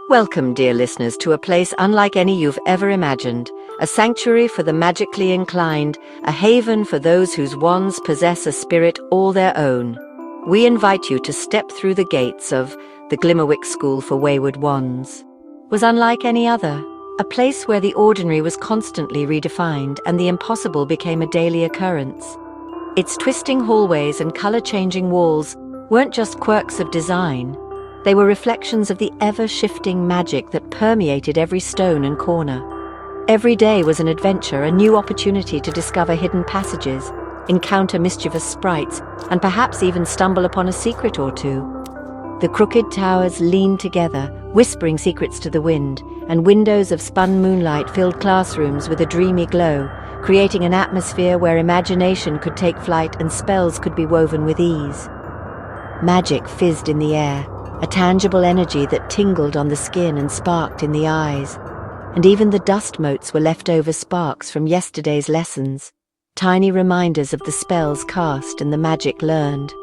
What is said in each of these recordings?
Welcome, dear listeners, to a place unlike any you've ever imagined, a sanctuary for the magically inclined, a haven for those whose wands possess a spirit all their own. We invite you to step through the gates of the Glimmerwick School for Wayward Wands. Was unlike any other, a place where the ordinary was constantly redefined and the impossible became a daily occurrence. Its twisting hallways and color-changing walls weren't just quirks of design. They were reflections of the ever-shifting magic that permeated every stone and corner. Every day was an adventure, a new opportunity to discover hidden passages, encounter mischievous sprites, and perhaps even stumble upon a secret or two. The crooked towers leaned together, whispering secrets to the wind, and windows of spun moonlight filled classrooms with a dreamy glow, creating an atmosphere where imagination could take flight and spells could be woven with ease. Magic fizzed in the air, a tangible energy that tingled on the skin and sparked in the eyes. And even the dust motes were leftover sparks from yesterday's lessons, tiny reminders of the spells cast and the magic learned.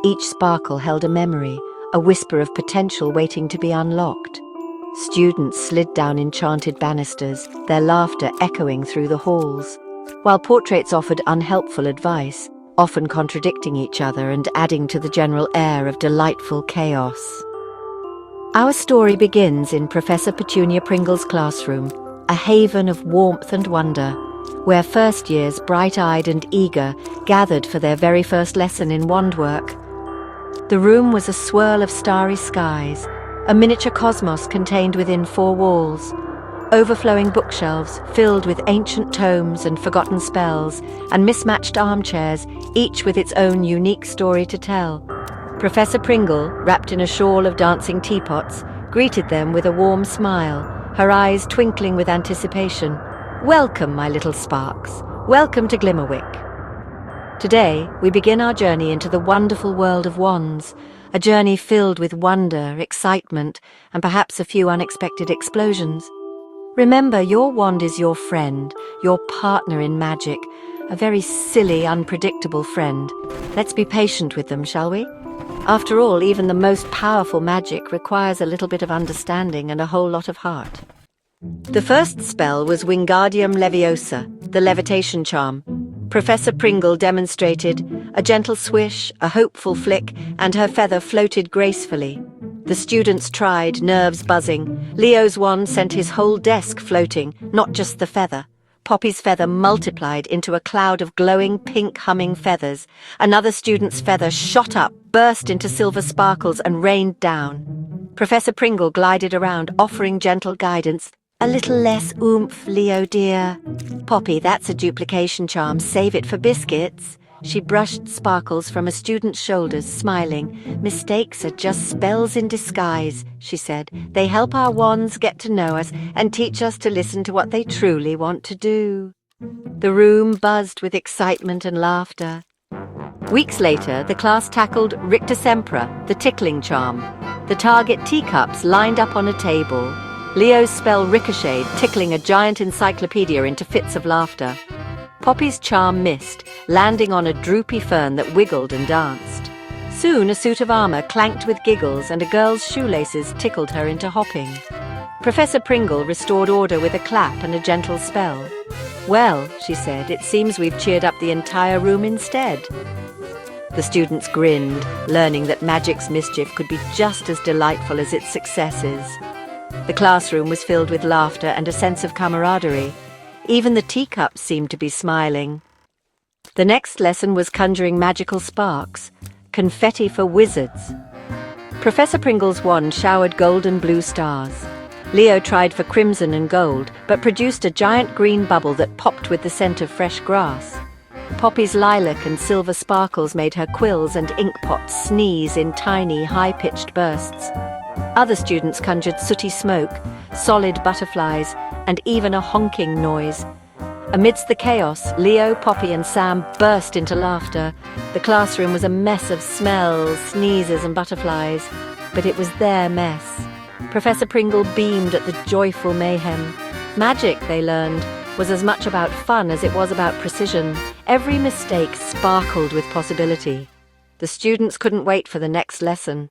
Each sparkle held a memory, a whisper of potential waiting to be unlocked. Students slid down enchanted banisters, their laughter echoing through the halls, while portraits offered unhelpful advice, often contradicting each other and adding to the general air of delightful chaos. Our story begins in Professor Petunia Pringle's classroom, a haven of warmth and wonder, where first years, bright-eyed and eager, gathered for their very first lesson in wandwork. The room was a swirl of starry skies, a miniature cosmos contained within four walls, overflowing bookshelves filled with ancient tomes and forgotten spells, and mismatched armchairs, each with its own unique story to tell. Professor Pringle, wrapped in a shawl of dancing teapots, greeted them with a warm smile, her eyes twinkling with anticipation. "Welcome, my little sparks. Welcome to Glimmerwick." Today, we begin our journey into the wonderful world of wands, a journey filled with wonder, excitement, and perhaps a few unexpected explosions. Remember, your wand is your friend, your partner in magic, a very silly, unpredictable friend. Let's be patient with them, shall we? After all, even the most powerful magic requires a little bit of understanding and a whole lot of heart. The first spell was Wingardium Leviosa, the levitation charm. Professor Pringle demonstrated a gentle swish, a hopeful flick, and her feather floated gracefully. The students tried, nerves buzzing. Leo's wand sent his whole desk floating, not just the feather. Poppy's feather multiplied into a cloud of glowing pink humming feathers. Another student's feather shot up, burst into silver sparkles, and rained down. Professor Pringle glided around, offering gentle guidance. "A little less oomph, Leo dear." "Poppy, that's a duplication charm. Save it for biscuits." She brushed sparkles from a student's shoulders, smiling. "Mistakes are just spells in disguise," she said. "They help our wands get to know us and teach us to listen to what they truly want to do." The room buzzed with excitement and laughter. Weeks later, the class tackled Ricta Sempra, the tickling charm. The target teacups lined up on a table. Leo's spell ricocheted, tickling a giant encyclopedia into fits of laughter. Poppy's charm missed, landing on a droopy fern that wiggled and danced. Soon a suit of armor clanked with giggles and a girl's shoelaces tickled her into hopping. Professor Pringle restored order with a clap and a gentle spell. "Well," she said, "it seems we've cheered up the entire room instead." The students grinned, learning that magic's mischief could be just as delightful as its successes. The classroom was filled with laughter and a sense of camaraderie. Even the teacups seemed to be smiling. The next lesson was conjuring magical sparks, confetti for wizards. Professor Pringle's wand showered golden blue stars. Leo tried for crimson and gold, but produced a giant green bubble that popped with the scent of fresh grass. Poppy's lilac and silver sparkles made her quills and ink pots sneeze in tiny, high-pitched bursts. Other students conjured sooty smoke, solid butterflies, and even a honking noise. Amidst the chaos, Leo, Poppy, and Sam burst into laughter. The classroom was a mess of smells, sneezes, and butterflies, but it was their mess. Professor Pringle beamed at the joyful mayhem. Magic, they learned, was as much about fun as it was about precision. Every mistake sparkled with possibility. The students couldn't wait for the next lesson.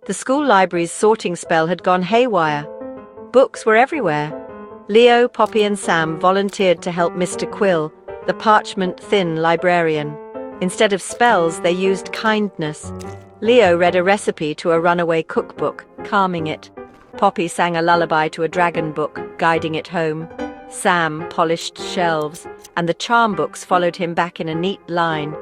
The school library's sorting spell had gone haywire. Books were everywhere. Leo, Poppy and Sam volunteered to help Mr. Quill, the parchment-thin librarian. Instead of spells, they used kindness. Leo read a recipe to a runaway cookbook, calming it. Poppy sang a lullaby to a dragon book, guiding it home. Sam polished shelves, and the charm books followed him back in a neat line.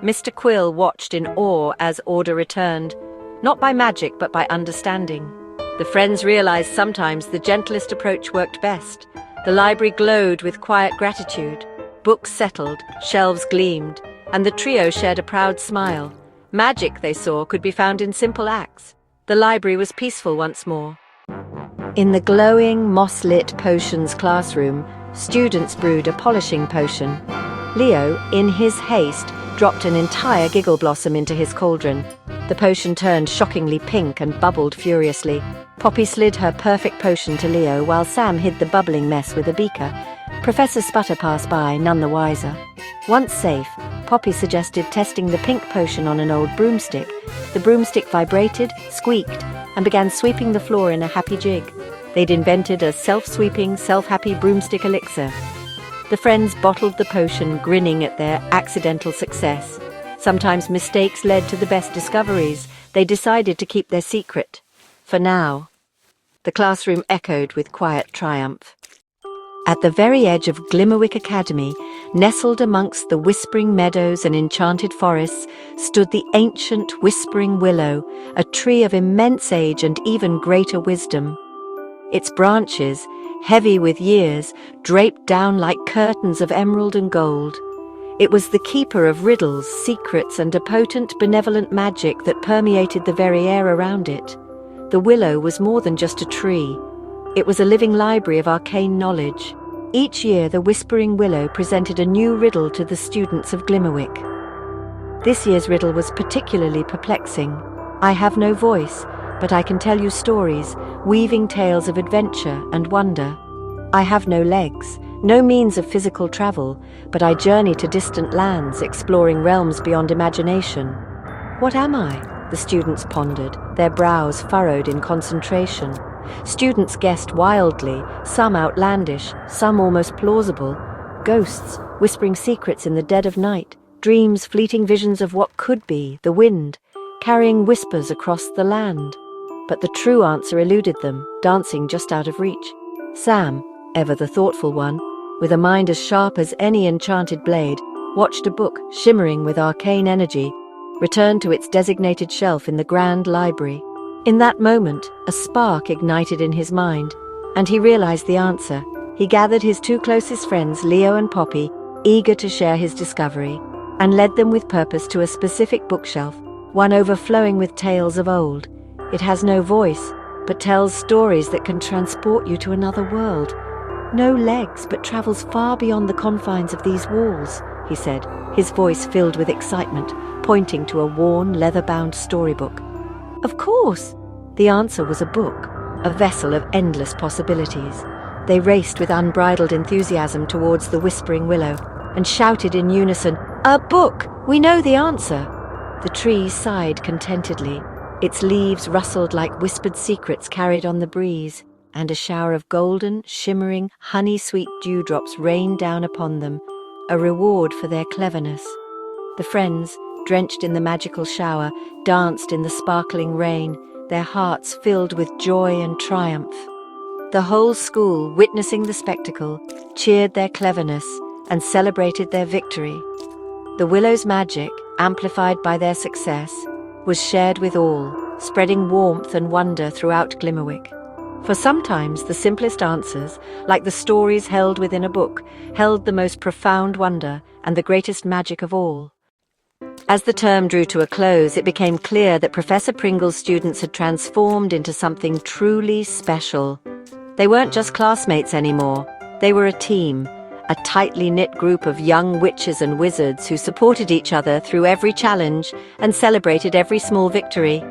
Mr. Quill watched in awe as order returned, not by magic but by understanding. The friends realized sometimes the gentlest approach worked best. The library glowed with quiet gratitude. Books settled, shelves gleamed, and the trio shared a proud smile. Magic, they saw, could be found in simple acts. The library was peaceful once more. In the glowing, moss-lit potions classroom, students brewed a polishing potion. Leo, in his haste, dropped an entire giggle blossom into his cauldron. The potion turned shockingly pink and bubbled furiously. Poppy slid her perfect potion to Leo while Sam hid the bubbling mess with a beaker. Professor Sputter passed by, none the wiser. Once safe, Poppy suggested testing the pink potion on an old broomstick. The broomstick vibrated, squeaked, and began sweeping the floor in a happy jig. They'd invented a self-sweeping, self-happy broomstick elixir. The friends bottled the potion, grinning at their accidental success. Sometimes mistakes led to the best discoveries. They decided to keep their secret. For now. The classroom echoed with quiet triumph. At the very edge of Glimmerwick Academy, nestled amongst the whispering meadows and enchanted forests, stood the ancient Whispering Willow, a tree of immense age and even greater wisdom. Its branches, heavy with years, draped down like curtains of emerald and gold. It was the keeper of riddles, secrets, and a potent, benevolent magic that permeated the very air around it. The willow was more than just a tree. It was a living library of arcane knowledge. Each year, the Whispering Willow presented a new riddle to the students of Glimmerwick. This year's riddle was particularly perplexing. I have no voice, but I can tell you stories, weaving tales of adventure and wonder. I have no legs, no means of physical travel, but I journey to distant lands, exploring realms beyond imagination. What am I? The students pondered, their brows furrowed in concentration. Students guessed wildly, some outlandish, some almost plausible. Ghosts, whispering secrets in the dead of night, dreams, fleeting visions of what could be, the wind, carrying whispers across the land. But the true answer eluded them, dancing just out of reach. Sam, ever the thoughtful one, with a mind as sharp as any enchanted blade, watched a book shimmering with arcane energy, returned to its designated shelf in the grand library. In that moment, a spark ignited in his mind, and he realized the answer. He gathered his two closest friends, Leo and Poppy, eager to share his discovery, and led them with purpose to a specific bookshelf, one overflowing with tales of old. It has no voice, but tells stories that can transport you to another world. No legs, but travels far beyond the confines of these walls, he said, his voice filled with excitement, pointing to a worn, leather-bound storybook. Of course! The answer was a book, a vessel of endless possibilities. They raced with unbridled enthusiasm towards the Whispering Willow and shouted in unison, "A book! We know the answer!" The tree sighed contentedly. Its leaves rustled like whispered secrets carried on the breeze, and a shower of golden, shimmering, honey-sweet dewdrops rained down upon them, a reward for their cleverness. The friends, drenched in the magical shower, danced in the sparkling rain, their hearts filled with joy and triumph. The whole school, witnessing the spectacle, cheered their cleverness and celebrated their victory. The Willow's magic, amplified by their success, was shared with all, spreading warmth and wonder throughout Glimmerwick. For sometimes the simplest answers, like the stories held within a book, held the most profound wonder and the greatest magic of all. As the term drew to a close, it became clear that Professor Pringle's students had transformed into something truly special. They weren't just classmates anymore. They were a team, a tightly knit group of young witches and wizards who supported each other through every challenge and celebrated every small victory.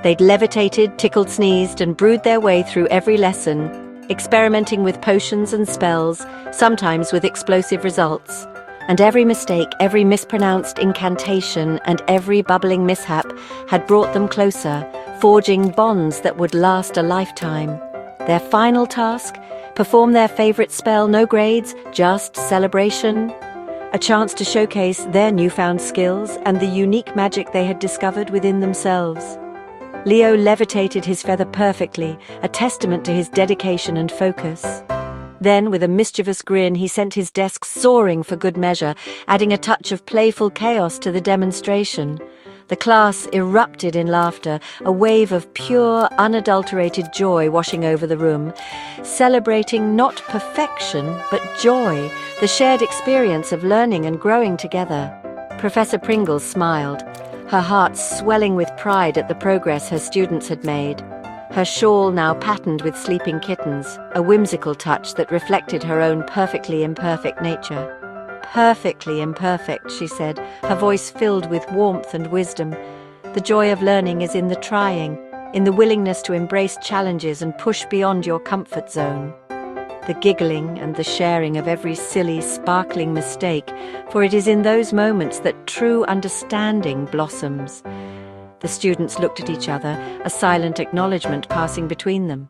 They'd levitated, tickled, sneezed, and brewed their way through every lesson, experimenting with potions and spells, sometimes with explosive results. And every mistake, every mispronounced incantation, and every bubbling mishap had brought them closer, forging bonds that would last a lifetime. Their final task? Perform their favorite spell, no grades, just celebration. A chance to showcase their newfound skills and the unique magic they had discovered within themselves. Leo levitated his feather perfectly, a testament to his dedication and focus. Then, with a mischievous grin, he sent his desk soaring for good measure, adding a touch of playful chaos to the demonstration. The class erupted in laughter, a wave of pure, unadulterated joy washing over the room, celebrating not perfection, but joy, the shared experience of learning and growing together. Professor Pringle smiled, her heart swelling with pride at the progress her students had made. Her shawl now patterned with sleeping kittens, a whimsical touch that reflected her own perfectly imperfect nature. "Perfectly imperfect," she said, her voice filled with warmth and wisdom. "The joy of learning is in the trying, in the willingness to embrace challenges and push beyond your comfort zone. The giggling and the sharing of every silly, sparkling mistake, for it is in those moments that true understanding blossoms." The students looked at each other, a silent acknowledgement passing between them.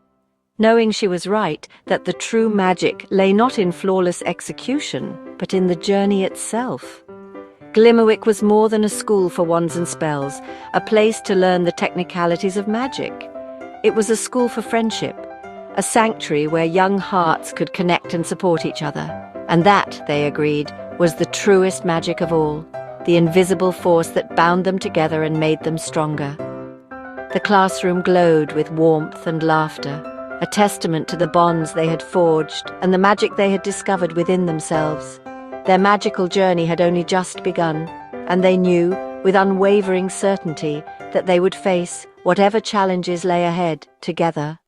Knowing she was right, that the true magic lay not in flawless execution, but in the journey itself. Glimmerwick was more than a school for wands and spells, a place to learn the technicalities of magic. It was a school for friendship, a sanctuary where young hearts could connect and support each other. And that, they agreed, was the truest magic of all, the invisible force that bound them together and made them stronger. The classroom glowed with warmth and laughter, a testament to the bonds they had forged and the magic they had discovered within themselves. Their magical journey had only just begun, and they knew, with unwavering certainty, that they would face whatever challenges lay ahead together.